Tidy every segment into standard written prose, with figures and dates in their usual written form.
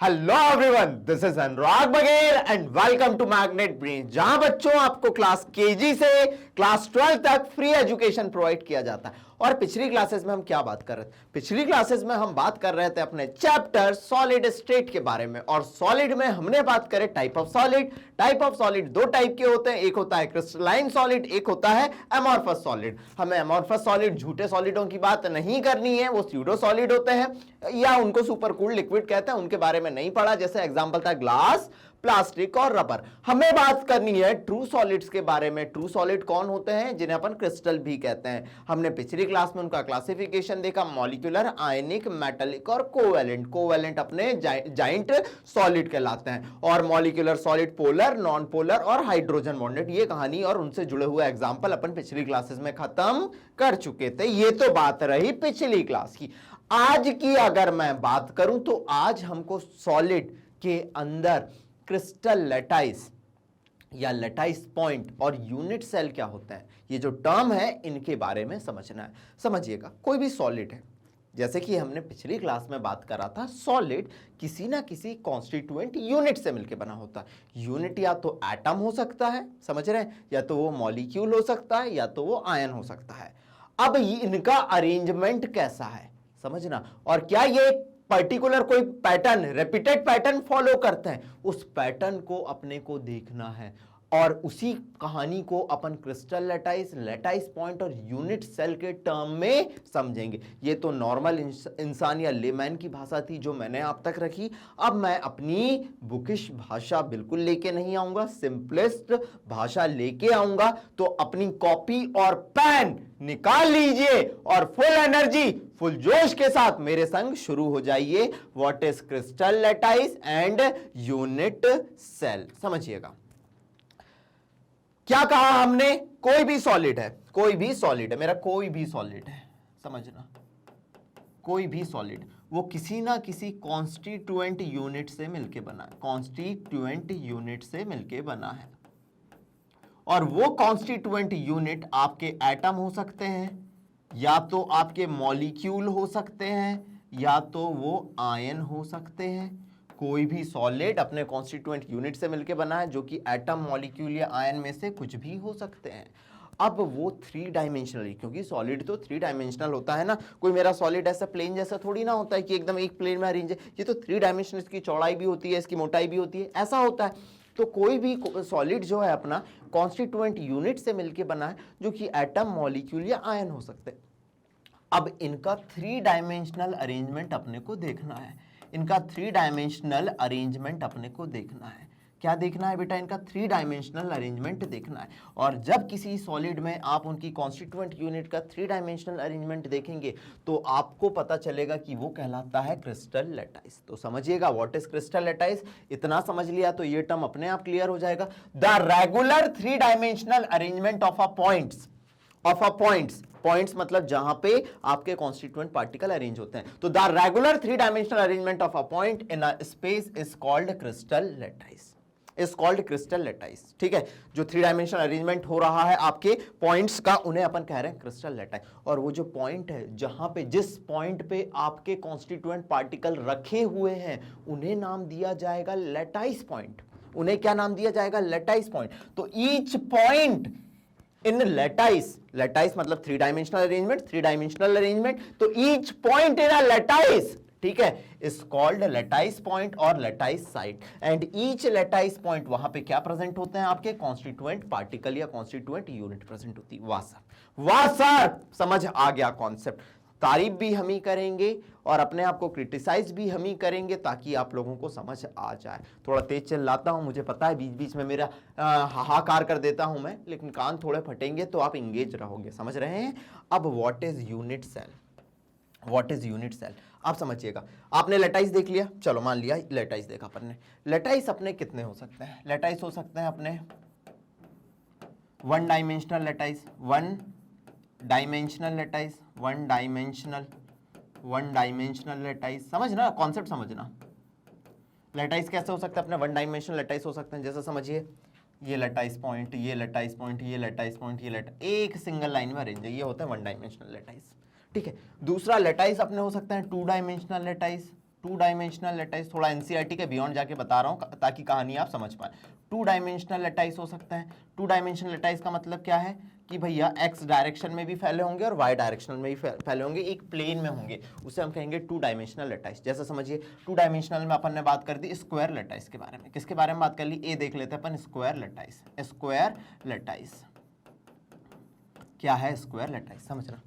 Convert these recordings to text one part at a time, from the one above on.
Hello everyone, this is Anurag Baghel and welcome to Magnet Brain, जहां बच्चों आपको क्लास केजी से क्लास 12 तक फ्री एजुकेशन प्रोवाइड किया जाता है। और पिछली क्लासेस में हम क्या बात कर रहे थे? पिछली क्लासेस में हम बात कर रहे थे अपने चैप्टर सॉलिड स्टेट के बारे में। और सॉलिड में हमने बात करें type of solid. Type of solid दो टाइप के होते हैं, एक होता है क्रिस्टलाइन सॉलिड, एक होता है एमॉर्फस सॉलिड। हमें एमॉर्फस सॉलिड, झूठे सॉलिडों की बात नहीं करनी है, वो स्यूडो सॉलिड होते हैं या उनको सुपर कूल्ड लिक्विड कहते हैं, उनके बारे में नहीं पढ़ा। जैसे एग्जांपल था ग्लास, प्लास्टिक और रबर। हमें बात करनी है ट्रू सॉलिड्स के बारे में। ट्रू सॉलिड कौन होते हैं? जिन्हें अपन क्रिस्टल भी कहते हैं। हमने पिछली क्लास में उनका क्लासिफिकेशन देखा, मॉलिक्यूलर, आयनिक, मेटालिक और कोवेलेंट। कोवेलेंट अपने जाइंट सॉलिड कहलाते हैं। और molecular solid polar, non polar और हाइड्रोजन बॉन्डेड। ये कहानी और उनसे जुड़े हुए एग्जाम्पल अपन पिछली क्लासेस में खत्म कर चुके थे। ये तो बात रही पिछली क्लास की। आज की अगर मैं बात करूं तो आज हमको सॉलिड के अंदर क्रिस्टल लैटाइस या लैटाइस पॉइंट और यूनिट सेल क्या होता है, ये जो टर्म है इनके बारे में समझना है। समझिएगा, कोई भी सॉलिड है, जैसे कि हमने पिछली क्लास में बात करा था, सॉलिड किसी ना किसी कॉन्स्टिट्यूएंट यूनिट से मिलकर बना होता है। यूनिट या तो एटम हो सकता है, समझ रहे हैं, या तो वो मॉलिक्यूल हो सकता है, या तो वो आयन हो सकता है। अब इनका अरेंजमेंट कैसा है समझना, और क्या ये पर्टिकुलर कोई पैटर्न, रिपीटेड पैटर्न फॉलो करते हैं, उस पैटर्न को अपने को देखना है। और उसी कहानी को अपन क्रिस्टल लैटाइस, लैटाइस पॉइंट और यूनिट सेल के टर्म में समझेंगे। ये तो नॉर्मल इंसान या लेमैन की भाषा थी जो मैंने आप तक रखी। अब मैं अपनी बुकिश भाषा बिल्कुल लेके नहीं आऊंगा, सिंपलेस्ट भाषा लेके आऊंगा। तो अपनी कॉपी और पेन निकाल लीजिए और फुल एनर्जी, फुल जोश के साथ मेरे संग शुरू हो जाइए। What is crystal lattice and unit cell, समझिएगा। क्या कहा हमने? कोई भी सॉलिड है, कोई भी सॉलिड है, मेरा कोई भी सॉलिड है, समझना, कोई भी सॉलिड वो किसी ना किसी कॉन्स्टिट्यूएंट यूनिट से मिलके बना है। कॉन्स्टिट्यूएंट यूनिट से मिलके बना है। और वो कॉन्स्टिट्यूएंट यूनिट आपके एटम हो सकते हैं, या तो आपके मॉलिक्यूल हो सकते हैं, या तो वो आयन हो सकते हैं। कोई भी सॉलिड अपने कॉन्स्टिट्यूएंट यूनिट से मिलकर बना है, जो कि एटम, मॉलिक्यूल या आयन में से कुछ भी हो सकते हैं। अब वो थ्री डायमेंशनल, क्योंकि सॉलिड तो थ्री डायमेंशनल होता है ना। कोई मेरा सॉलिड ऐसा प्लेन जैसा थोड़ी ना होता है कि एकदम एक प्लेन में अरेंज है। ये तो थ्री डायमेंशनल, इसकी चौड़ाई भी होती है, इसकी मोटाई भी होती है, ऐसा होता है। तो कोई भी सॉलिड जो है अपना कॉन्स्टिट्यूएंट यूनिट से मिलकर बना है, जो कि एटम, मॉलिक्यूल या आयन हो सकते हैं। अब इनका थ्री डायमेंशनल अरेंजमेंट अपने को देखना है। इनका थ्री डायमेंशनल अरेंजमेंट अपने को देखना है। क्या देखना है बेटा? इनका थ्री डायमेंशनल अरेंजमेंट देखना है। और जब किसी सॉलिड में आप उनकी कॉन्स्टिट्यूएंट यूनिट का थ्री डायमेंशनल अरेंजमेंट देखेंगे तो आपको पता चलेगा कि वो कहलाता है क्रिस्टल लैटाइस। तो समझिएगा, व्हाट इज क्रिस्टल लैटाइस। इतना समझ लिया तो ये टर्म अपने आप क्लियर हो जाएगा। The regular three dimensional arrangement of a points, points मतलब जहां पे आपके कॉन्स्टिट्यूएंट पार्टिकल अरेंज होते हैं। तो the regular three dimensional arrangement of a point in a space is called crystal lattice, is called crystal lattice. ठीक है, जो थ्री डायमेंशनल अरेंजमेंट हो रहा है आपके पॉइंट्स का, उन्हें अपन कह रहे हैं क्रिस्टल लैटाइस। और वो जो पॉइंट है, जहां पे, जिस पॉइंट पे आपके कॉन्स्टिट्यूएंट पार्टिकल रखे हुए हैं, उन्हें नाम दिया जाएगा लैटाइस पॉइंट। उन्हें क्या नाम दिया जाएगा? लैटाइस पॉइंट। तो ईच पॉइंट इन लैटाइस, लैटाइस मतलब three dimensional arrangement, three dimensional arrangement, तो ईच पॉइंट इन अ लैटाइस, ठीक है, इज कॉल्ड लैटाइस पॉइंट और लैटाइस साइट। एंड ईच लैटाइस पॉइंट, वहां पे क्या प्रेजेंट होते हैं? आपके कॉन्स्टिट्यूएंट पार्टिकल या कॉन्स्टिट्यूएंट यूनिट प्रेजेंट होती है। वाह सर, वाह सर, समझ आ गया कॉन्सेप्ट। तारीफ भी हम ही करेंगे और अपने आप को क्रिटिसाइज भी हम ही करेंगे, ताकि आप लोगों को समझ आ जाए। थोड़ा तेज चिल्लाता हूं, मुझे पता है, बीच बीच में मेरा हाहाकार कर देता हूं मैं, लेकिन कान थोड़े फटेंगे तो आप इंगेज रहोगे, समझ रहे हैं। अब what is unit cell, what is unit cell, आप समझिएगा। आपने लैटाइस देख लिया, चलो मान लिया लैटाइस देखा अपन ने। लैटाइस अपने कितने हो सकते हैं? लैटाइस हो सकते हैं अपने one dimensional lattice, one dimensional lattice, one dimensional lattice. समझना, कॉन्सेप्ट समझना। लैटाइस कैसे हो सकता है अपने? वन डायमेंशनल लैटाइस हो सकते हैं। जैसे समझिए, ये लैटाइस पॉइंट, ये लैटाइस पॉइंट, ये लैटाइस पॉइंट, ये लैटाइस, एक सिंगल लाइन में अरेंज है, ये होता है वन डायमेंशनल लैटाइस। ठीक है, दूसरा लैटाइस अपने हो सकते हैं टू डायमेंशनल लैटाइस, टू डायमेंशनल लैटाइस, थोड़ा एनसीईआरटी के बियॉन्ड जाके बता रहा हूं ताकि कहानी आप समझ पाए। टू डायमेंशनल लैटाइस हो सकता है। टू डायमेंशनल लैटाइस का मतलब क्या है कि भैया एक्स डायरेक्शन में भी फैले होंगे और वाई डायरेक्शन में भी फैले होंगे, एक प्लेन में होंगे, उसे हम कहेंगे टू डायमेंशनल लैटाइस। जैसे समझिए टू डायमेंशनल में अपन ने बात कर दी स्क्वायर लैटाइस के बारे में। किसके बारे में बात कर ली? ए देख लेते हैं अपन, स्क्वायर लैटाइस। स्क्वायर लैटाइस क्या है? स्क्वायर लैटाइस समझना।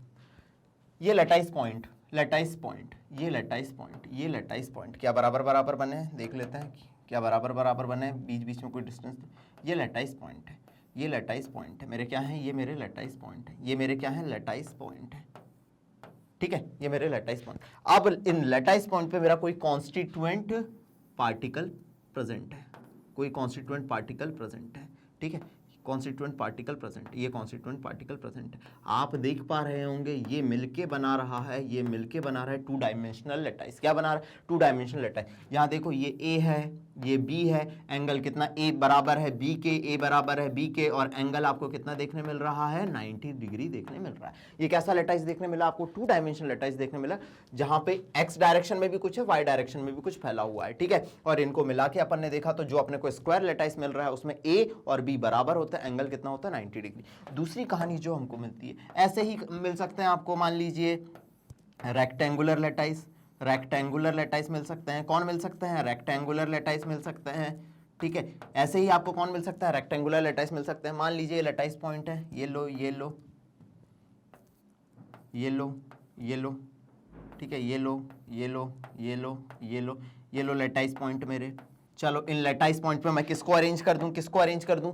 ये लैटाइस पॉइंट, लैटाइस पॉइंट, ये लैटाइस पॉइंट, ये लैटाइस पॉइंट क्या बराबर बराबर बने? देख लेते हैं क्या बराबर बराबर बने, बीच बीच में कोई डिस्टेंस। ये लैटाइस पॉइंट है, ये लैटाइस पॉइंट है, मेरे क्या है? ये मेरे लैटाइस पॉइंट है, ये मेरे क्या है? लैटाइस पॉइंट है, ठीक है, ये मेरे लैटाइस पॉइंट। अब इन लैटाइस पॉइंट पे मेरा कोई कॉन्स्टिट्यूएंट पार्टिकल प्रेजेंट है, कोई कॉन्स्टिट्यूएंट पार्टिकल प्रेजेंट है, ठीक है, कॉन्स्टिट्यूएंट पार्टिकल प्रेजेंट, ये कॉन्स्टिट्यूएंट पार्टिकल प्रेजेंट है। आप देख पा रहे होंगे ये मिलके बना रहा है, ये मिलके बना रहा है टू डायमेंशनल लैटाइस। क्या बना रहा है? Two dimensional lattice. यहाँ देखो ये ए है, ये बी है, एंगल कितना? ए बराबर है बी के, ए बराबर है बी के, और एंगल आपको कितना देखने मिल रहा है? 90 डिग्री देखने मिल रहा है। ये कैसा लैटाइस देखने मिला आपको? टू डायमेंशनल लैटाइस देखने मिला, जहां पे एक्स डायरेक्शन में भी कुछ है, वाई डायरेक्शन में भी कुछ फैला हुआ है, ठीक है। और इनको मिला के अपन ने देखा तो जो अपने को स्क्वायर लैटाइस मिल रहा है उसमें ए और बी बराबर होता है, एंगल कितना होता है? 90 डिग्री। दूसरी कहानी जो हमको मिलती है, ऐसे ही मिल सकते हैं आपको, मान लीजिए रेक्टेंगुलर लैटाइस, रेक्टेंगुलर लैटाइस मिल सकते हैं। कौन मिल सकते हैं? रेक्टेंगुलर लैटाइस मिल सकते हैं, ठीक है। ऐसे ही आपको कौन मिल सकता है? रेक्टेंगुलर लैटाइस मिल सकते हैं। मान लीजिए लैटाइस पॉइंट है, ये लो, ये लो, ये लो, ये लो, ठीक है, ये लो, ये लो, ये लो, ये लो, ये लो लैटाइस पॉइंट मेरे। चलो इन लैटाइस पॉइंट पे मैं किसको अरेंज कर दूं? किसको अरेंज कर दूं?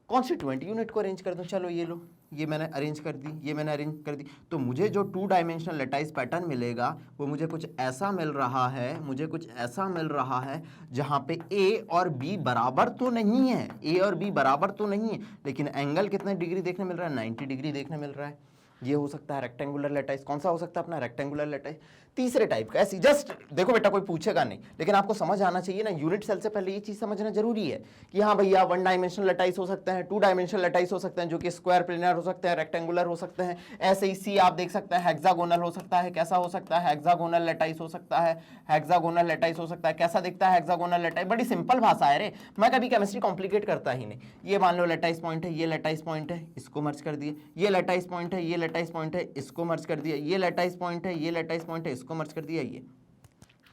कॉन्स्टिट्यूएंट यूनिट को अरेंज कर दूं। चलो ये लो, ये मैंने अरेंज कर दी, ये मैंने अरेंज कर दी। तो मुझे जो टू डायमेंशनल लैटाइस पैटर्न मिलेगा वो मुझे कुछ ऐसा मिल रहा है, मुझे कुछ ऐसा मिल रहा है जहां पे ए और बी बराबर तो नहीं है, ए और बी बराबर तो नहीं है, लेकिन एंगल कितने डिग्री देखने मिल रहा है? 90 डिग्री देखने मिल रहा है। ये हो सकता है रेक्टेंगुलर लैटाइस। कौन सा हो सकता है अपना? रेक्टेंगुलर लैटाइस। तीसरे टाइप का ऐसी, जस्ट देखो बेटा कोई पूछेगा नहीं, लेकिन आपको समझ आना चाहिए ना, यूनिट सेल से पहले ये चीज समझना जरूरी है कि हाँ भैया वन डायमेंशनल लैटाइस हो सकते हैं, टू डायमेंशनल लैटाइस हो सकते हैं जो कि स्क्वायर प्लेनर हो सकते हैं, रेक्टेंगुलर हो सकते हैं। ऐसे ही सी आप देख सकते हैं हेक्सागोनल हो सकता है। कैसा हो सकता है? हेक्सागोनल लैटाइस हो सकता है, हेक्सागोनल लैटाइस हो सकता है। कैसा दिखता है हेक्सागोनल लैटाइस? बड़ी सिंपल भाषा है रे, मैं कभी केमिस्ट्री कॉम्प्लिकेट करता ही नहीं। ये मान लो लैटाइस पॉइंट है, ये लैटाइस पॉइंट है, इसको मर्ज कर दिए। ये लैटाइस पॉइंट है, ये लैटाइस पॉइंट है, इसको मर्ज कर दिया। ये लैटाइस पॉइंट है, ये लैटाइस पॉइंट है, इसको मर्ज कर दिया। ये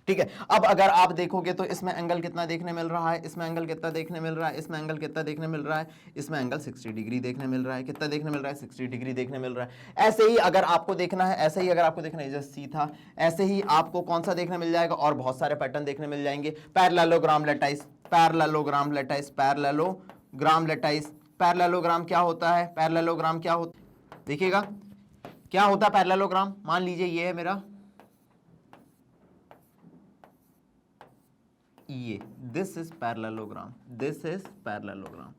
ठीक है। अब अगर आप देखोगे तो इसमें एंगल कितना देखने मिल रहा है? इसमें एंगल कितना देखने मिल रहा है? इसमें एंगल कितना देखने मिल रहा है? इसमें एंगल 60 डिग्री देखने मिल रहा है। कितना देखने मिल रहा है? 60 डिग्री देखने मिल रहा है। ऐसे ही अगर आपको देखना है, ऐसे ही अगर आपको देखना है, जैसे सी था, ऐसे ही आपको कौन सा देखने मिल जाएगा? और बहुत सारे पैटर्न देखने मिल जाएंगे। Parallelogram lattice, parallelogram lattice, parallelogram lattice. Parallelogram क्या होता है? पैरेललोग्राम क्या होता है? देखिएगा क्या होता है पैरेललोग्राम। मान लीजिए ये है मेरा ये, this is parallelogram, this is parallelogram,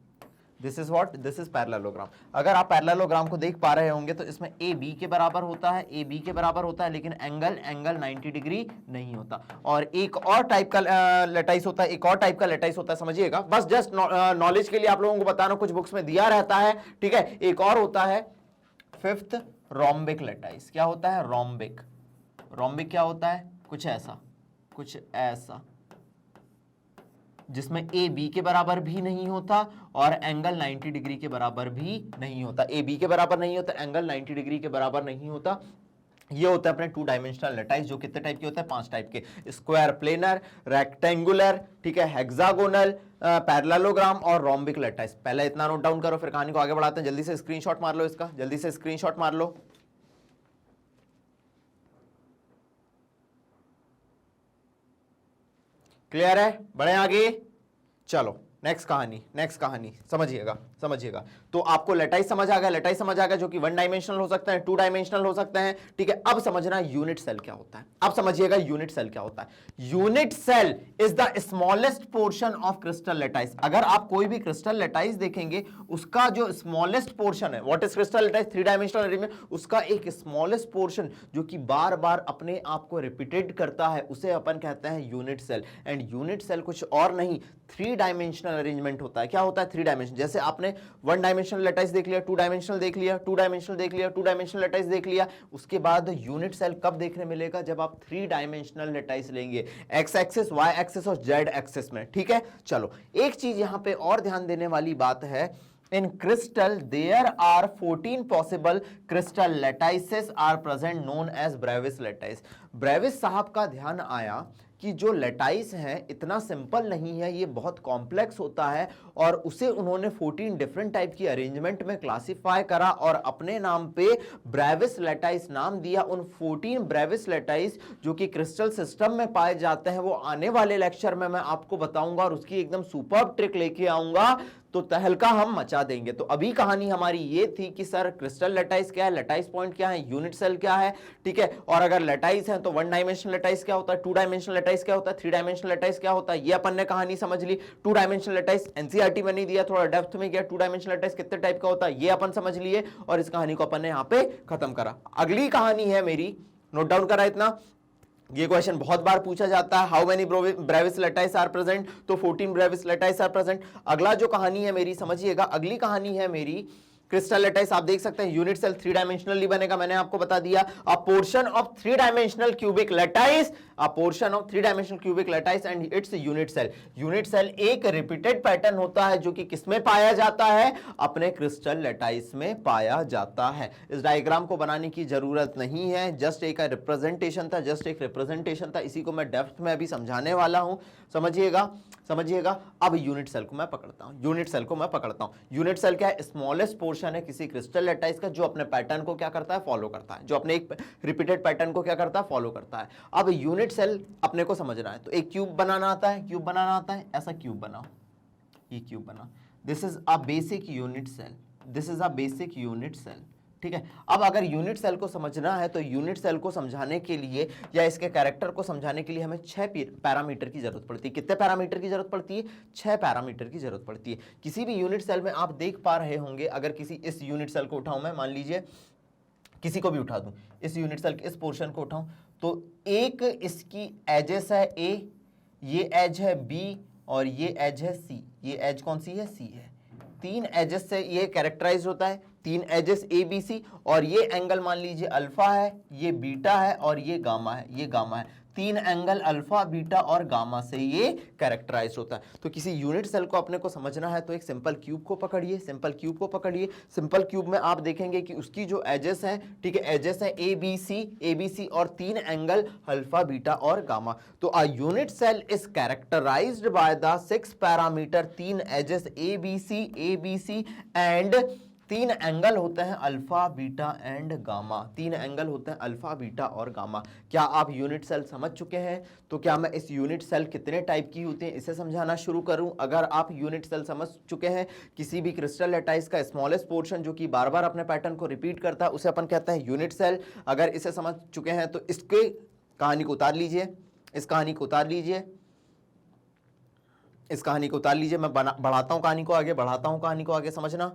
this is what? This is parallelogram. अगर आप पैरेललोग्राम को देख पा रहे होंगे तो इसमें ए बी के बराबर होता है, ए बी के बराबर होता है, लेकिन एंगल 90 डिग्री नहीं होता। और एक और टाइप का लैटाइस होता है, एक और टाइप का लैटाइस होता है, समझिएगा, बस जस्ट नॉलेज के लिए आप लोगों को बता रहा हूं, कुछ बुक्स में दिया रहता है, ठीक है। एक और होता है फिफ्थ, रोम्बिक लैटाइस। क्या होता है? रोम्बिक। रोम्बिक क्या होता है? कुछ ऐसा, कुछ ऐसा जिसमें ए बी के बराबर भी नहीं होता और एंगल 90 डिग्री के बराबर भी नहीं होता। ए बी के बराबर नहीं होता, एंगल 90 डिग्री के बराबर नहीं होता। ये होता है अपने टू डायमेंशनल लैटाइस, जो कितने टाइप के होते हैं? 5 टाइप के। स्क्वायर प्लेनर, रेक्टेंगुलर, ठीक है, हेक्सागोनल, पैरेललोग्राम और रोम्बिक लैटाइस। पहले इतना नोट डाउन करो, फिर कहानी को आगे बढ़ाते हैं। जल्दी से स्क्रीनशॉट मार लो इसका, जल्दी से स्क्रीनशॉट मार लो। क्लियर है? बढ़े आगे, चलो नेक्स्ट कहानी समझिएगा, समझिएगा। तो आपको लैटाइस समझ आ गया, लैटाइस समझ आ गया, जो कि वन डायमेंशनल हो सकते हैं, टू डायमेंशनल हो सकते हैं, ठीक है। अब समझना यूनिट सेल क्या होता है। अब समझिएगा यूनिट सेल क्या होता है। Unit cell is the smallest portion of crystal lattice. अगर आप कोई भी क्रिस्टल लेटाइस देखेंगे, उसका जो स्मॉलेस्ट पोर्शन है, what is crystal lattice, three dimensional arrangement, उसका एक स्मॉलेस्ट पोर्शन जो कि बार बार अपने आप को रिपीटेड करता है, उसे अपन कहते हैं unit cell. And unit cell कुछ और नहीं, थ्री डायमेंशनल अरेंजमेंट होता है। क्या होता है? Three dimension. जैसे आपने वन डायमेंशनल लेटाइस देख लिया, टू डायमेंशनल देख लिया, टू डायमेंशनल देख लिया, टू डायमेंशनल लेटाइस देख लिया, उसके बाद यूनिट सेल कब देखने मिलेगा? जब आप थ्री डायमेंशनल लेटाइस लेंगे, एक्स एक्सिस, वाई एक्सिस और जेड एक्सिस में। ठीक है, चलो एक चीज यहां पे और ध्यान देने वाली बात है, in crystal there are 14 possible crystal lattices are present known as Brevis lattice। Brevis साहब का ध्यान आया कि जो लेटाइस है इतना सिंपल नहीं है, ये बहुत कॉम्प्लेक्स होता है, और उसे उन्होंने 14 डिफरेंट टाइप की अरेंजमेंट में क्लासिफाई करा और अपने नाम पे ब्रेविस लेटाइस नाम दिया। उन 14 ब्रेविस लेटाइस जो कि क्रिस्टल सिस्टम में पाए जाते हैं, वो आने वाले लेक्चर में मैं आपको बताऊंगा और उसकी एकदम सुपर्ब ट्रिक लेके आऊंगा, तो तहलका हम मचा देंगे। तो अभी कहानी हमारी ये थी कि सर क्रिस्टल लेटाइस क्या है, लेटाइस पॉइंट क्या है, यूनिट सेल क्या है, ठीक है, और अगर लेटाइस है तो वन डायमेंशनल लेटाइस क्या होता है, टू डायमेंशनल लेटाइस क्या होता है, थ्री डायमेंशनल लेटाइस क्या होता है, ये अपन ने कहानी समझ ली। टू डायमेंशनल लेटाइस एनसीईआरटी में नहीं दिया, थोड़ा डेप्थ में गया, टू डायमेंशनल लेटाइस कितने टाइप का होता है ये अपन समझ लिए, और इस कहानी को अपन ने यहां पे खत्म करा। अगली कहानी है मेरी, नोट डाउन करा इतना, ये क्वेश्चन बहुत बार पूछा जाता है, how many Bravais lattice are present, तो 14 ब्रेविस लेटाइस आर प्रेजेंट। अगला जो कहानी है मेरी, समझिएगा, अगली कहानी है मेरी क्रिस्टल लेटाइस। आप देख सकते हैं यूनिट सेल थ्री डायमेंशनली बनेगा, मैंने आपको बता दिया। A portion of three dimensional cubic lattice, a portion of three dimensional cubic lattice and its unit cell. Unit cell एक रिपीटेड पैटर्न होता है जो कि किसमें पाया जाता है, अपने क्रिस्टल लेटाइस में पाया जाता है। इस डायग्राम को बनाने की जरूरत नहीं है, जस्ट एक रिप्रेजेंटेशन था, जस्ट एक रिप्रेजेंटेशन था, इसी को मैं डेप्थ में अभी समझाने वाला हूं, समझिएगा समझिएगा। अब यूनिट सेल को मैं पकड़ता हूं, यूनिट सेल को मैं पकड़ता हूं। यूनिट सेल क्या है? स्मॉलेस्ट पोर्शन है किसी क्रिस्टल लेटाइस का जो अपने पैटर्न को क्या करता है, फॉलो करता है, जो अपने एक रिपीटेड पैटर्न को क्या करता है, फॉलो करता है। अब यूनिट सेल अपने को समझना है, तो एक क्यूब बनाना आता है, क्यूब बनाना आता है, ऐसा क्यूब बनाओ, ये क्यूब बना, this is a basic unit cell, this is a basic unit cell. ठीक है, अब अगर यूनिट सेल को समझना है तो यूनिट सेल को समझाने के लिए या इसके कैरेक्टर को समझाने के लिए हमें 6 पैरामीटर की जरूरत पड़ती है। कितने पैरामीटर की जरूरत पड़ती है? 6 पैरामीटर की जरूरत पड़ती है। किसी भी यूनिट सेल में आप देख पा रहे होंगे, अगर किसी इस यूनिट सेल को उठाऊं मैं, मान लीजिए किसी को भी उठा दूं, इस यूनिट सेल के इस पोर्शन को उठाऊं, तो एक इसकी एजेस है ए, ये एज है बी और ये एज है सी। ये एज कौन सी है? सी है। 3 एजेस से ये कैरेक्टराइज होता है, 3 एजेस ए बी सी, और ये एंगल मान लीजिए अल्फा है, ये बीटा है और ये गामा है, ये गामा है। 3 एंगल अल्फा, बीटा और गामा से ये कैरेक्टराइज होता है। तो किसी यूनिट सेल को अपने को समझना है तो एक सिंपल क्यूब को पकड़िए, सिंपल क्यूब को पकड़िए। सिंपल क्यूब में आप देखेंगे कि उसकी जो एजेस हैं, ठीक है, एजेस है ए बी सी और 3 एंगल अल्फा, बीटा और गामा। तो a unit cell is characterised by the 6 parameter, 3 edges A B C and 3 angle होते हैं alpha, beta and gamma. 3 angle होते हैं अल्फा, बीटा और गामा। क्या आप यूनिट सेल समझ चुके हैं? तो क्या मैं इस यूनिट सेल कितने टाइप की होती है इसे समझाना शुरू करूं? अगर आप यूनिट सेल समझ चुके हैं, किसी भी क्रिस्टल लेटाइस का स्मॉलेस्ट पोर्शन जो कि बार बार अपने पैटर्न को रिपीट करता है, उसे अपन कहते हैं यूनिट सेल। अगर इसे समझ चुके हैं तो इसके कहानी को उतार लीजिए, इस कहानी को उतार लीजिए, इस कहानी को उतार लीजिए। मैं बढ़ाता हूं कहानी को आगे, बढ़ाता हूं कहानी को आगे, समझना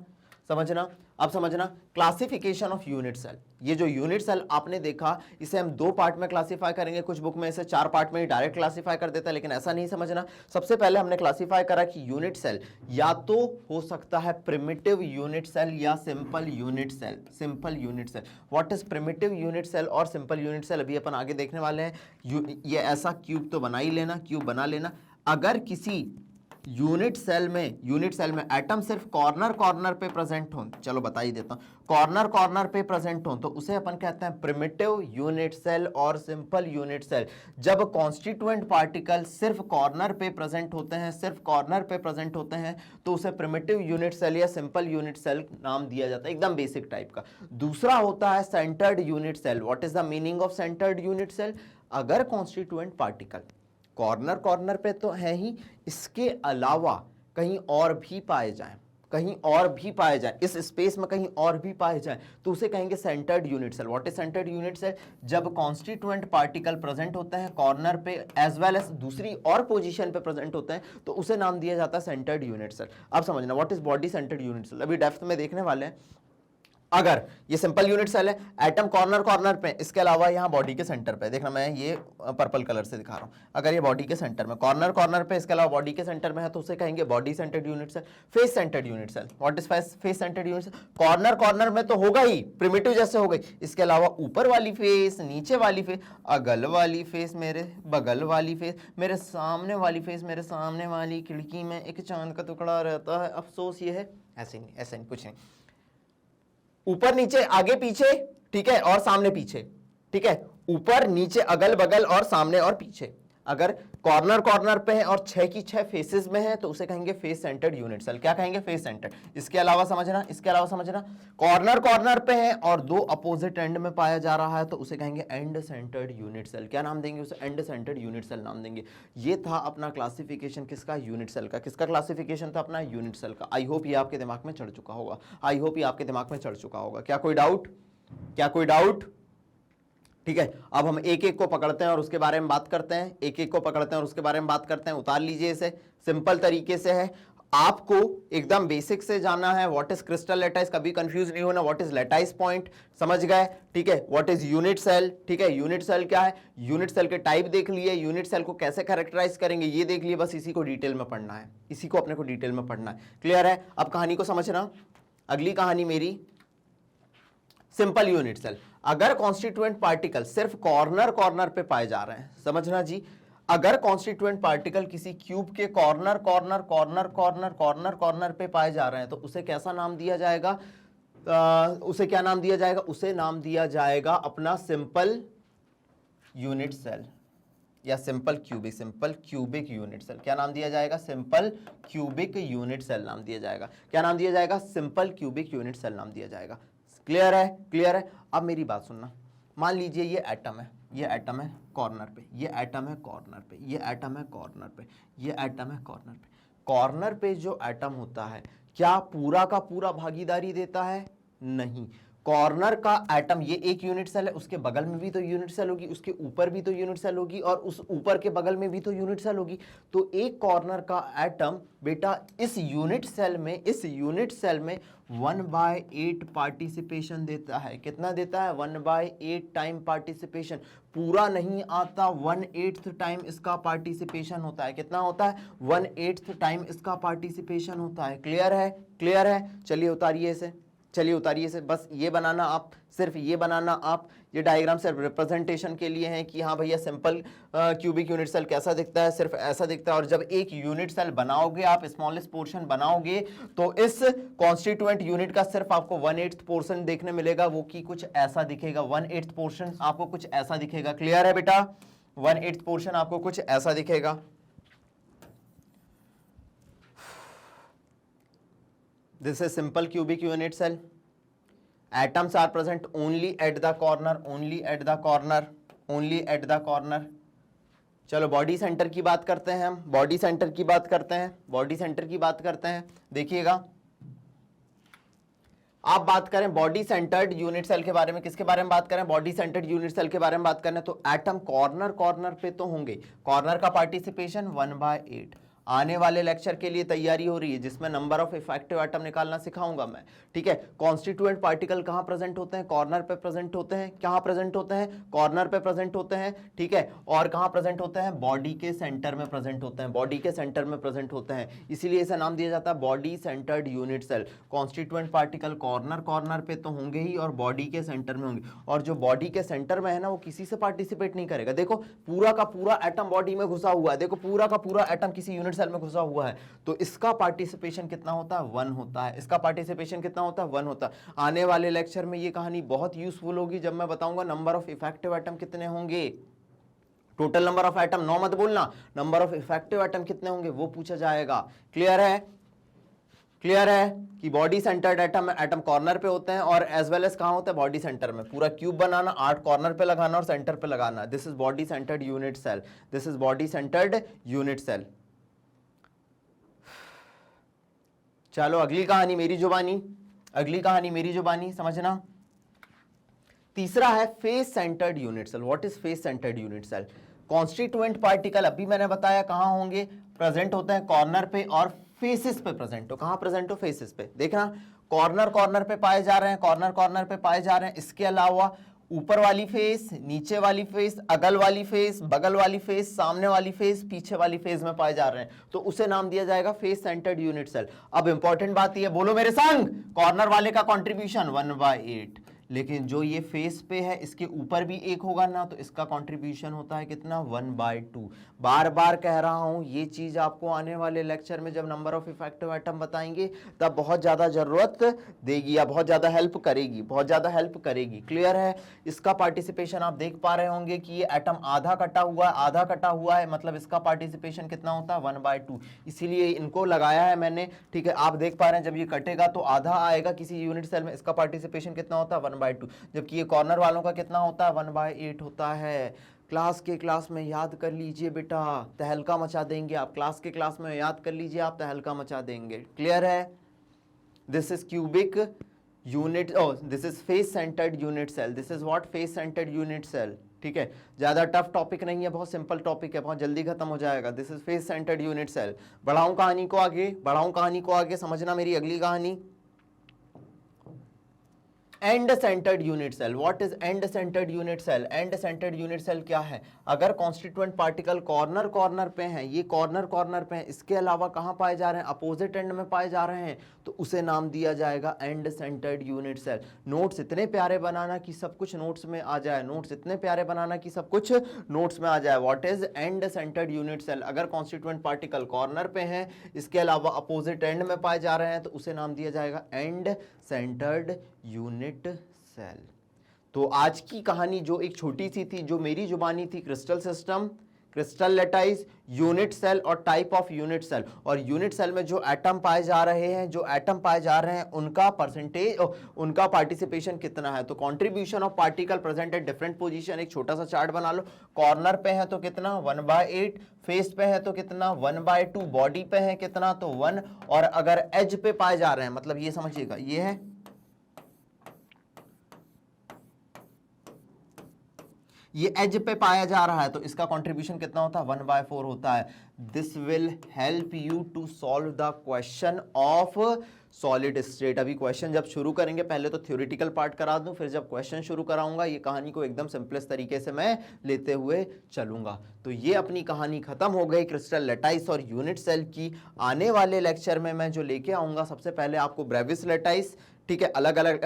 समझना अब समझना। Classification of unit cell. ये जो यूनिट सेल आपने देखा, इसे हम 2 पार्ट में क्लासिफाई करेंगे, कुछ बुक में इसे 4 पार्ट में ही डायरेक्ट क्लासिफाई कर देता है, लेकिन ऐसा नहीं समझना। सबसे पहले हमने क्लासिफाई करा कि यूनिट सेल या तो हो सकता है प्रिमिटिव यूनिट सेल या simple unit cell. Simple unit cell, what is primitive unit cell और सिंपल यूनिट सेल, अभी अपन आगे देखने वाले हैं। ये ऐसा क्यूब तो बना ही लेना, क्यूब बना लेना। अगर किसी यूनिट सेल में एटम सिर्फ कॉर्नर पे प्रेजेंट हो, चलो बता ही देता हूं, कॉर्नर पे प्रेजेंट हो तो उसे अपन कहते हैं प्रिमिटिव यूनिट सेल और सिंपल यूनिट सेल। जब कॉन्स्टिट्यूएंट पार्टिकल सिर्फ कॉर्नर पे प्रेजेंट होते हैं, सिर्फ कॉर्नर पे प्रेजेंट होते हैं, तो उसे प्रिमिटिव यूनिट सेल या सिंपल यूनिट सेल नाम दिया जाता है, एकदम बेसिक टाइप का। दूसरा होता है centred unit cell. What is the meaning of centred unit cell? अगर कॉन्स्टिट्यूएंट पार्टिकल कॉर्नर पे तो है ही, इसके अलावा कहीं और भी पाए जाएं, कहीं और भी पाए जाए, इस स्पेस में कहीं और भी पाए जाए, तो उसे कहेंगे centred unit cell. What is centred unit cell? जब कॉन्स्टिट्यूएंट पार्टिकल प्रेजेंट होते हैं कॉर्नर पे एज वेल एज दूसरी और पोजीशन पे प्रेजेंट होते हैं, तो उसे नाम दिया जाता है सेंटर्ड यूनिट सेल। अब समझना what is body centred unit cell, अभी डेप्थ में देखने वाले हैं। अगर ये सिंपल यूनिट सेल है, एटम कॉर्नर कॉर्नर पे, इसके अलावा यहां बॉडी के सेंटर पे, देखना मैं ये पर्पल कलर से दिखा रहा हूं, अगर ये बॉडी के सेंटर में कॉर्नर कॉर्नर पे, इसके अलावा बॉडी के सेंटर में है, तो उसे कहेंगे body centred unit cell. Face centred unit cell, what is face centred unit cell? Corner corner में तो होगा ही, प्रिमिटिव जैसे हो गई, इसके अलावा ऊपर वाली फेस, नीचे वाली फेस, अगल वाली फेस, मेरे बगल वाली फेस, मेरे सामने वाली फेस, मेरे सामने वाली खिड़की में एक चांद का टुकड़ा रहता है। अफसोस ये है, ऐसे नहीं, ऐसे नहीं, कुछ नहीं, ऊपर नीचे आगे पीछे, ठीक है, और सामने पीछे, ठीक है, ऊपर नीचे अगल बगल और सामने और पीछे। अगर कॉर्नर कॉर्नर पे है और 6 की 6 फेसेस में है, तो उसे कहेंगे फेस सेंटर्ड यूनिट सेल। क्या कहेंगे? Face centred. इसके अलावा समझना, इसके अलावा समझना, कॉर्नर कॉर्नर पे है और 2 अपोजिट एंड में पाया जा रहा है, तो उसे कहेंगे एंड सेंटर्ड यूनिट सेल। क्या नाम देंगे उसे? एंड सेंटर्ड यूनिट सेल नाम देंगे। ये था अपना क्लासिफिकेशन किसका? यूनिट सेल का। किसका क्लासिफिकेशन था? अपना यूनिट सेल का। आई होप ये आपके दिमाग में चढ़ चुका होगा, आई होप ये आपके दिमाग में चढ़ चुका होगा। क्या कोई डाउट? क्या कोई डाउट? ठीक है, अब हम एक एक को पकड़ते हैं और उसके बारे में बात करते हैं, एक एक को पकड़ते हैं और उसके बारे में बात करते हैं। उतार लीजिए इसे, सिंपल तरीके से है, आपको एकदम बेसिक से जाना है। व्हाट इज क्रिस्टल लैटाइस, कभी कंफ्यूज नहीं होना। व्हाट इज लैटाइस पॉइंट, समझ गए? ठीक है, व्हाट इज यूनिट सेल, ठीक है, यूनिट सेल क्या है, यूनिट सेल के टाइप देख लिए, यूनिट सेल को कैसे कैरेक्टराइज करेंगे ये देख लिए, बस इसी को डिटेल में पढ़ना है, इसी को अपने को डिटेल में पढ़ना है। क्लियर है? अब कहानी को समझना, अगली कहानी मेरी सिंपल यूनिट सेल। अगर कॉन्स्टिट्यूएंट पार्टिकल सिर्फ कॉर्नर कॉर्नर पे पाए जा रहे हैं, समझना जी, अगर कॉन्स्टिट्यूएंट पार्टिकल किसी क्यूब के corner corner corner corner corner corner पे पाए जा रहे हैं, तो उसे कैसा नाम दिया जाएगा? उसे क्या नाम दिया जाएगा? उसे नाम दिया जाएगा अपना सिंपल यूनिट सेल या सिंपल क्यूबिक यूनिट सेल। क्या नाम दिया जाएगा? सिंपल क्यूबिक यूनिट सेल नाम दिया जाएगा। क्या नाम दिया जाएगा? सिंपल क्यूबिक यूनिट सेल नाम दिया जाएगा। क्लियर है? क्लियर है? अब मेरी बात सुनना, मान लीजिए ये एटम है, ये एटम है कॉर्नर पे, ये एटम है कॉर्नर पे, ये एटम है कॉर्नर पे, ये एटम है कॉर्नर पे। कॉर्नर पे जो एटम होता है, क्या पूरा का पूरा भागीदारी देता है? नहीं। कॉर्नर का एटम, ये एक यूनिट सेल है, उसके बगल में भी तो यूनिट सेल होगी, उसके ऊपर भी तो यूनिट सेल होगी, और उस ऊपर के बगल में भी तो यूनिट सेल होगी। तो एक कॉर्नर का एटम बेटा इस यूनिट सेल में 1/8 पार्टिसिपेशन देता है। कितना देता है? 1/8 टाइम पार्टिसिपेशन। पूरा नहीं आता, 1/8 टाइम इसका पार्टिसिपेशन होता है। कितना होता है? 1/8 टाइम इसका पार्टिसिपेशन होता है। क्लियर है? क्लियर है? चलिए उतारिए इसे, चलिए उतारिए इसे, बस ये बनाना आप, सिर्फ ये बनाना आप। ये डायग्राम सिर्फ रिप्रेजेंटेशन के लिए है कि हाँ भैया सिंपल क्यूबिक यूनिट सेल कैसा दिखता है, सिर्फ ऐसा दिखता है। और जब एक यूनिट सेल बनाओगे आप, स्मॉलेस्ट पोर्शन बनाओगे, तो इस कॉन्स्टिट्यूएंट यूनिट का सिर्फ आपको 1/8 पोर्शन देखने मिलेगा, वो कि कुछ ऐसा दिखेगा। 1/8 पोर्शन आपको कुछ ऐसा दिखेगा। क्लियर है बेटा? 1/8 पोर्शन आपको कुछ ऐसा दिखेगा। This is simple cubic unit cell. Atoms are present only at the corner, only at the corner, only at the corner. चलो बॉडी सेंटर की बात करते हैं हम, बॉडी सेंटर की बात करते हैं, बॉडी सेंटर की बात करते हैं। देखिएगा, आप बात करें बॉडी सेंटर्ड यूनिट सेल के बारे में, किसके बारे में बात करें? बॉडी सेंटर्ड यूनिट सेल के बारे में बात करें तो एटम कॉर्नर कॉर्नर पे तो होंगे। कॉर्नर का पार्टिसिपेशन 1/8। आने वाले लेक्चर के लिए तैयारी हो रही है जिसमें नंबर ऑफ इफेक्टिव एटम निकालना सिखाऊंगा मैं। ठीक है, कॉन्स्टिट्यूएंट पार्टिकल कहां प्रेजेंट होते हैं? कॉर्नर पे प्रेजेंट होते हैं। कहां प्रेजेंट होते हैं? कॉर्नर पे प्रेजेंट होते हैं। ठीक है, और कहां प्रेजेंट होते हैं? बॉडी के सेंटर में प्रेजेंट होते हैं, बॉडी के सेंटर में प्रेजेंट होते हैं। इसीलिए इसे नाम दिया जाता है body centred unit cell. Constituent particle corner corner पे तो होंगे ही और बॉडी के सेंटर में होंगे, और जो बॉडी के सेंटर में है ना, वो किसी से पार्टिसिपेट नहीं करेगा। देखो पूरा का पूरा एटम बॉडी में घुसा हुआ है, देखो पूरा का पूरा एटम किसी यूनिट सेल में घुसा हुआ है, तो इसका पार्टिसिपेशन कितना होता है? 1 होता है। इसका पार्टिसिपेशन कितना होता है? 1 होता है। आने वाले लेक्चर में ये कहानी बहुत यूजफुल होगी जब मैं बताऊंगा नंबर ऑफ इफेक्टिव एटम कितने होंगे। टोटल नंबर ऑफ एटम 9 मत बोलना, नंबर ऑफ इफेक्टिव एटम कितने होंगे वो पूछा जाएगा। क्लियर है? क्लियर है कि body centred atom, atom corner पे होते हैं और एज वेल एज कहां होता है? बॉडी सेंटर में। पूरा क्यूब बनाना, 8 कॉर्नर पे लगाना और सेंटर पे लगाना। This is body centred unit cell, this is body centred unit cell. चलो अगली कहानी मेरी जुबानी, अगली कहानी मेरी जुबानी, समझना। तीसरा है face centred unit cell. What is face centred unit cell? Constituent particle अभी मैंने बताया कहां होंगे, प्रेजेंट होते हैं कॉर्नर पे और फेसेस पे प्रेजेंट हो। कहां प्रेजेंट हो? फेसेस पे। देखना कॉर्नर कॉर्नर पे पाए जा रहे हैं, कॉर्नर कॉर्नर पे पाए जा रहे हैं। इसके अलावा ऊपर वाली फेस, नीचे वाली फेस, अगल वाली फेस, बगल वाली फेस, सामने वाली फेस, पीछे वाली फेस में पाए जा रहे हैं, तो उसे नाम दिया जाएगा फेस सेंटर्ड यूनिट सेल। अब इंपॉर्टेंट बात यह, बोलो मेरे संग, कॉर्नर वाले का कंट्रीब्यूशन 1/8, लेकिन जो ये फेस पे है इसके ऊपर भी एक होगा ना, तो इसका कंट्रीब्यूशन होता है कितना? 1/2। बार बार कह रहा हूं, ये चीज आपको आने वाले लेक्चर में जब नंबर ऑफ इफेक्टिव एटम बताएंगे तब बहुत ज्यादा जरूरत देगी या बहुत ज्यादा हेल्प करेगी, बहुत ज्यादा हेल्प करेगी। क्लियर है? इसका पार्टिसिपेशन आप देख पा रहे होंगे कि ये एटम आधा कटा हुआ है, आधा कटा हुआ है, मतलब इसका पार्टिसिपेशन कितना होता है? 1/2। इसीलिए इनको लगाया है मैंने, ठीक है। आप देख पा रहे हैं जब ये कटेगा तो आधा आएगा किसी यूनिट सेल में, इसका पार्टिसिपेशन कितना होता है? 1/2। जबकि ये कॉर्नर वालों का कितना होता है? 1/8 होता है। क्लास में याद कर लीजिए बेटा, तहलका मचा देंगे आप। क्लास में याद कर लीजिए आप, तहलका मचा देंगे। क्लियर है? This is cubic unit, this is face centred unit cell. This is what? Face centred unit cell. ठीक है, ज्यादा टफ टॉपिक नहीं है, बहुत सिंपल टॉपिक है, बहुत जल्दी खत्म हो जाएगा। This is face centred unit cell. बढ़ाऊं कहानी को आगे, बढ़ाऊं कहानी को आगे, समझना मेरी अगली कहानी। End centred unit cell. What is end centred unit cell? End centred unit cell क्या है? अगर कॉन्स्टिट्यूएंट पार्टिकल कॉर्नर कॉर्नर पे हैं, ये कॉर्नर कॉर्नर पे हैं, इसके अलावा कहां पाए जा रहे हैं? अपोजिट एंड में पाए जा रहे हैं, तो उसे नाम दिया जाएगा end centred unit cell. Notes इतने प्यारे बनाना कि सब कुछ नोट्स में आ जाए, नोट्स इतने प्यारे बनाना कि सब कुछ नोट्स में आ जाए। What is end centred unit cell? अगर कॉन्स्टिट्यूएंट पार्टिकल कॉर्नर पे हैं, इसके अलावा अपोजिट एंड में पाए जा रहे हैं, तो उसे नाम दिया जाएगा एंड सेंटर्ड यूनिट सेल। तो आज की कहानी जो एक छोटी सी थी, जो मेरी जुबानी थी, crystal system, crystal lattice, unit cell और टाइप ऑफ यूनिट सेल। और यूनिट सेल में जो एटम पाए जा रहे हैं, जो एटम पाए जा रहे हैं, उनका परसेंटेज, उनका पार्टिसिपेशन कितना है। तो contribution of particle present at different position, एक छोटा सा चार्ट बना लो। कॉर्नर पे है तो कितना? 1/8। फेस पे है तो कितना? 1/2। बॉडी पे है कितना? तो 1। और अगर एज पे पाए जा रहे हैं, मतलब ये समझिएगा, ये है, ये एज पे पाया जा रहा है, तो इसका कंट्रीब्यूशन कितना होता है? 1/4 होता है। This will help you to solve the question of solid state. अभी क्वेश्चन जब शुरू करेंगे, पहले तो थ्योरेटिकल पार्ट करा दूं, फिर जब क्वेश्चन शुरू कराऊंगा, ये कहानी को एकदम सिंपलेस्ट तरीके से मैं लेते हुए चलूंगा। तो ये अपनी कहानी खत्म हो गई क्रिस्टल लेटाइस और यूनिट सेल की। आने वाले लेक्चर में मैं जो लेके आऊंगा, सबसे पहले आपको ब्रेविस लेटाइस, ठीक है, अलग अलग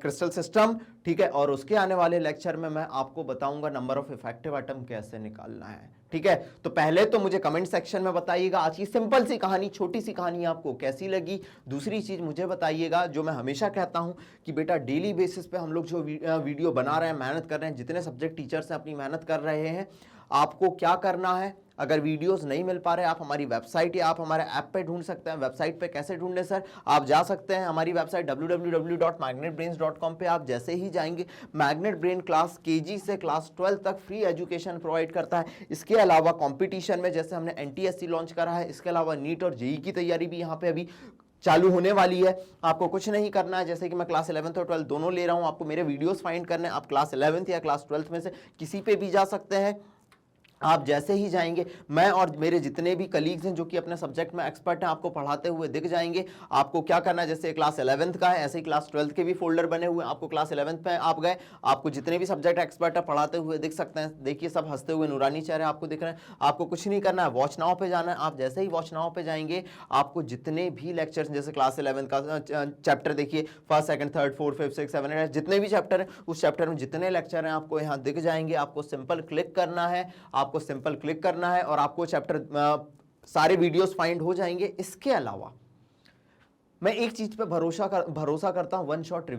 क्रिस्टल सिस्टम, ठीक है, और उसके आने वाले लेक्चर में मैं आपको बताऊंगा नंबर ऑफ इफेक्टिव एटम कैसे निकालना है। ठीक है, तो पहले तो मुझे कमेंट सेक्शन में बताइएगा आज की सिंपल सी कहानी, छोटी सी कहानी आपको कैसी लगी। दूसरी चीज मुझे बताइएगा, जो मैं हमेशा कहता हूं कि बेटा डेली बेसिस पे हम लोग जो वीडियो बना रहे हैं, मेहनत कर रहे हैं, जितने सब्जेक्ट टीचर्स हैं अपनी मेहनत कर रहे हैं, आपको क्या करना है? अगर वीडियोस नहीं मिल पा रहे, आप हमारी वेबसाइट या आप हमारे ऐप पे ढूंढ सकते हैं। वेबसाइट पे कैसे ढूंढे सर? आप जा सकते हैं हमारी वेबसाइट www.magnetbrains.com पे। आप जैसे ही जाएंगे, मैग्नेट ब्रेन क्लास केजी से क्लास 12 तक फ्री एजुकेशन प्रोवाइड करता है। इसके अलावा कंपटीशन में जैसे हमने NTSC लॉन्च करा है, इसके अलावा नीट और जेई की तैयारी भी यहाँ पे अभी चालू होने वाली है। आपको कुछ नहीं करना है, जैसे कि मैं क्लास 11th और 12th दोनों ले रहा हूं, आपको मेरे वीडियोस फाइंड करने हैं। आप क्लास 11th या क्लास 12th में से किसी पे भी जा सकते हैं। आप जैसे ही जाएंगे, मैं और मेरे जितने भी कलीग्स हैं जो कि अपने सब्जेक्ट में एक्सपर्ट हैं, आपको पढ़ाते हुए दिख जाएंगे। आपको क्या करना है, जैसे क्लास 11th का है, ऐसे ही क्लास 12th के भी फोल्डर बने हुए हैं। आपको क्लास 11th में आप गए, आपको जितने भी सब्जेक्ट एक्सपर्ट है पढ़ाते हुए दिख सकते हैं। देखिए, सब हंसते हुए नूरानी चेहरे आपको दिख रहे हैं। आपको कुछ नहीं करना है, वॉच नाउ पे जाना है। आप जैसे ही वॉच नाउ पे जाएंगे, आपको जितने भी लेक्चर्स, जैसे क्लास 11th का चैप्टर देखिए, first, second, third, fourth, fifth, six, seven, eight, जितने भी चैप्टर हैं, उस चैप्टर में जितने लेक्चर हैं आपको यहाँ दिख जाएंगे। आपको सिंपल क्लिक करना है, आपको सिंपल क्लिक करना है और आपको चैप्टर सारे वीडियोस फाइंड हो जाएंगे। इसके अलावा मैं एक चीज पे भरोसा करता हूं, one shot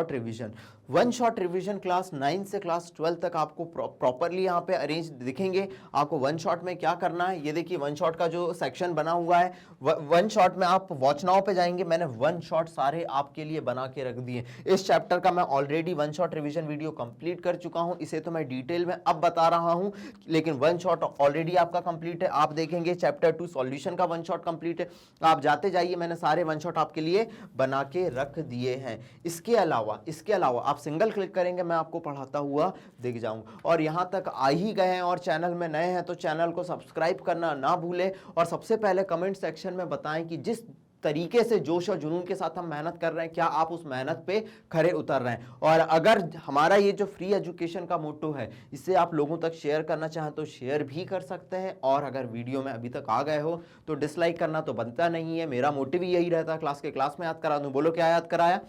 revision. One shot revision class 9 से क्लास 12 तक आपको प्रॉपरली यहाँ पे अरेंज दिखेंगे। आपको वन शॉट में क्या करना है, ये देखिए वन शॉट का जो सेक्शन बना हुआ है, वन शॉट में आप वॉच नाउ पे जाएंगे, मैंने वन शॉट सारे आपके लिए बना के रख दिए। इस चैप्टर का मैं already one shot revision video complete कर चुका हूं, इसे तो मैं डिटेल में अब बता रहा हूं, लेकिन वन शॉट ऑलरेडी आपका कंप्लीट है। आप देखेंगे चैप्टर 2 सॉल्यूशन का वन शॉट कंप्लीट है, आप जाते जाइए, मैंने सारे वन शॉट आपके लिए बना के रख दिए हैं। इसके अलावा आप सिंगल क्लिक करेंगे, मैं आपको पढ़ाता हुआ दिख जाऊंगा। और यहां तक आ ही गए हैं और चैनल में नए हैं तो चैनल को सब्सक्राइब करना ना भूलें, और सबसे पहले कमेंट सेक्शन में बताएं कि जिस तरीके से जोश और जुनून के साथ हम मेहनत कर रहे हैं, क्या आप उस मेहनत पे खरे उतर रहे हैं। और अगर हमारा ये जो फ्री एजुकेशन का मोटो है, इससे आप लोगों तक शेयर करना चाहें तो शेयर भी कर सकते हैं, और अगर वीडियो में अभी तक आ गए हो तो डिसलाइक करना तो बनता नहीं है। मेरा मोटिव यही रहता है क्लास के क्लास में याद करा दूं। बोलो क्या याद कराया?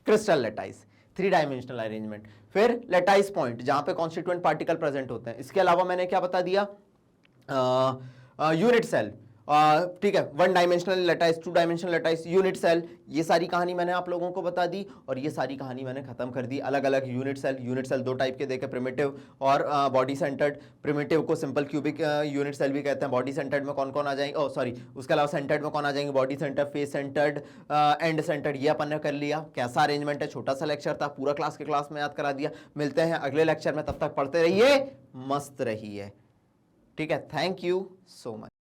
क्रिस्टल लेटाइस, 3 डायमेंशनल अरेंजमेंट, फिर लेटाइस पॉइंट जहां पे कॉन्स्टिट्यूएंट पार्टिकल प्रेजेंट होते हैं। इसके अलावा मैंने क्या बता दिया? यूनिट सेल, ठीक है, 1 dimensional lattice, 2 dimensional lattice, unit cell, ये सारी कहानी मैंने आप लोगों को बता दी, और ये सारी कहानी मैंने खत्म कर दी। अलग अलग यूनिट सेल 2 टाइप के देखे, प्रिमिटिव और बॉडी सेंटर्ड। प्रिमिटिव को सिंपल क्यूबिक यूनिट सेल भी कहते हैं। बॉडी सेंटर्ड में कौन कौन आ जाएंगे, ओ सॉरी, उसके अलावा सेंटर्ड में कौन आ जाएंगे? Body centred, face centred, and centred. ये अपन ने कर लिया। कैसा अरेंजमेंट है, छोटा सा लेक्चर था, पूरा क्लास के क्लास में याद करा दिया। मिलते हैं अगले लेक्चर में, तब तक पढ़ते रहिए, मस्त रहिए। ठीक है, थैंक यू सो मच।